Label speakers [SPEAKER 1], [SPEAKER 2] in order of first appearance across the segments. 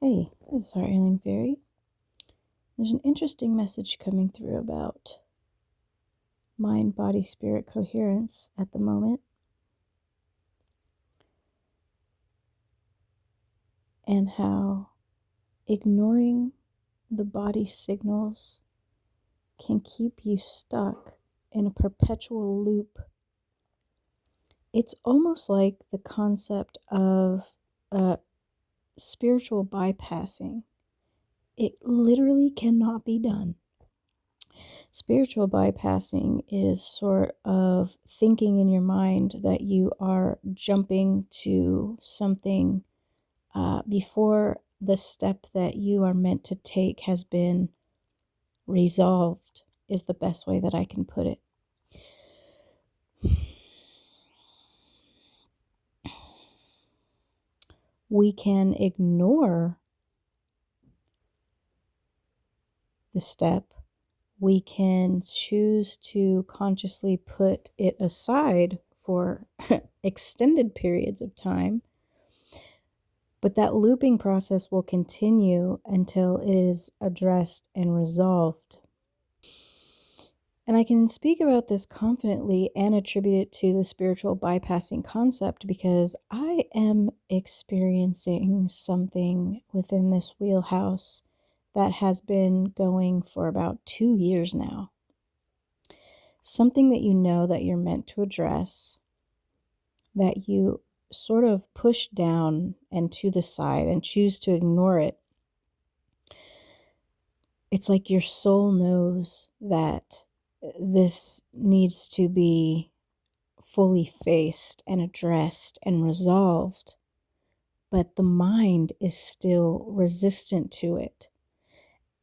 [SPEAKER 1] Hey, this is Heart Healing Fairy. There's an interesting message coming through about mind, body, spirit coherence at the moment, and how ignoring the body signals can keep you stuck in a perpetual loop. It's almost like the concept of spiritual bypassing. It literally cannot be done. Spiritual bypassing is sort of thinking in your mind that you are jumping to something before the step that you are meant to take has been resolved, is the best way that I can put it. We can ignore the step. We can choose to consciously put it aside for extended periods of time. But that looping process will continue until it is addressed and resolved. And I can speak about this confidently and attribute it to the spiritual bypassing concept because I am experiencing something within this wheelhouse that has been going for about 2 years now. Something that you know that you're meant to address, that you sort of push down and to the side and choose to ignore it. It's like your soul knows that this needs to be fully faced and addressed and resolved, but the mind is still resistant to it.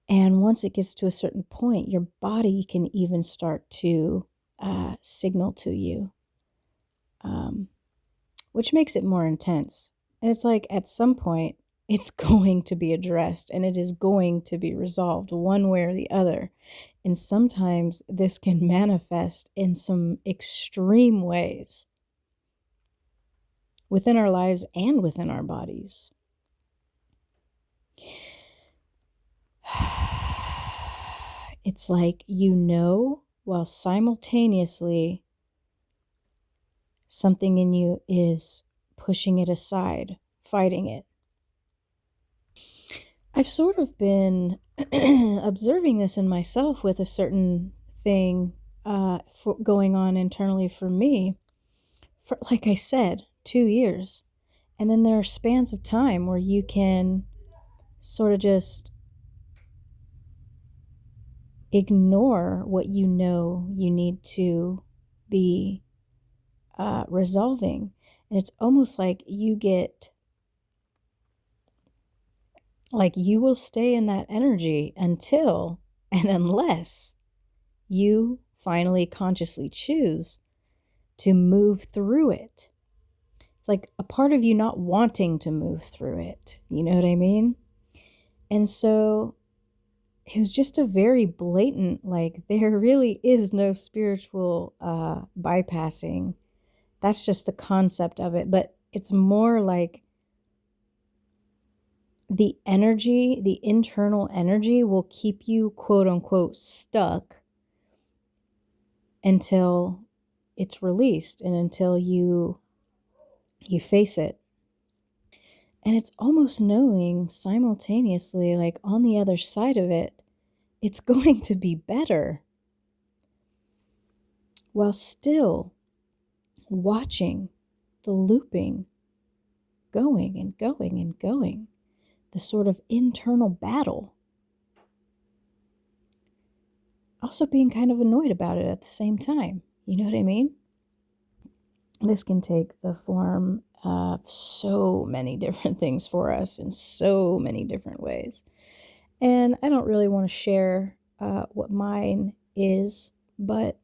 [SPEAKER 1] And once it gets to a certain point, your body can even start to signal to you, which makes it more intense. And it's like at some point, it's going to be addressed and it is going to be resolved one way or the other. And sometimes this can manifest in some extreme ways within our lives and within our bodies. It's like while simultaneously something in you is pushing it aside, fighting it. I've sort of been observing this in myself with a certain thing going on internally for me for, like I said, 2 years. And then there are spans of time where you can sort of just ignore what you know you need to be resolving. And it's almost like you will stay in that energy until and unless you finally consciously choose to move through it. It's like a part of you not wanting to move through it. You know what I mean? And so it was just a very blatant, like, there really is no spiritual bypassing. That's just the concept of it. But it's more like the energy, the internal energy will keep you, quote unquote, stuck until it's released and until you face it. And it's almost knowing simultaneously, like on the other side of it, it's going to be better, while still watching the looping going and going and going, the sort of internal battle. Also being kind of annoyed about it at the same time. You know what I mean? This can take the form of so many different things for us in so many different ways. And I don't really want to share what mine is, but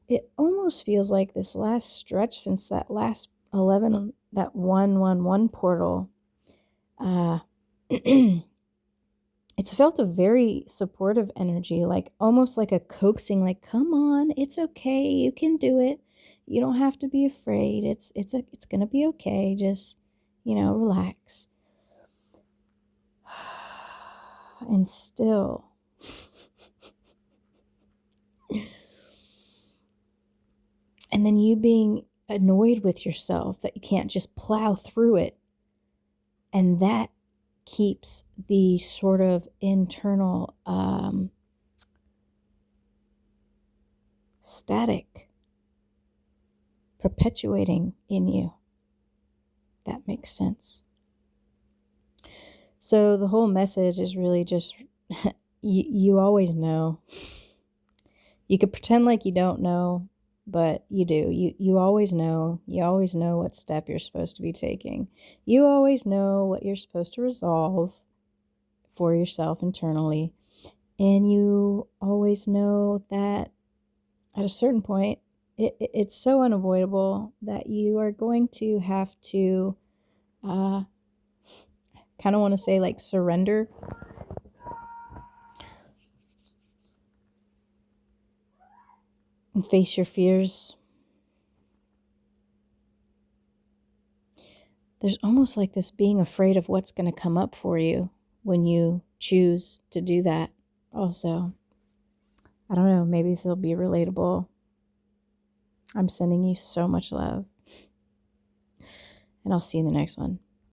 [SPEAKER 1] it almost feels like this last stretch since that last 11, that 111 portal, it's felt a very supportive energy, like almost like a coaxing, like, come on, it's okay, you can do it. You don't have to be afraid. It's going to be okay. Just, relax. And still, and then you being annoyed with yourself that you can't just plow through it. And that keeps the sort of internal static perpetuating in you. That makes sense. So the whole message is really just you always know. You could pretend like you don't know, but you do. You always know. You always know what step you're supposed to be taking. You always know what you're supposed to resolve for yourself internally. And you always know that at a certain point, it's so unavoidable that you are going to have to kind of want to say like surrender and face your fears. There's almost like this being afraid of what's going to come up for you when you choose to do that. Also, I don't know, maybe this will be relatable. I'm sending you so much love, and I'll see you in the next one.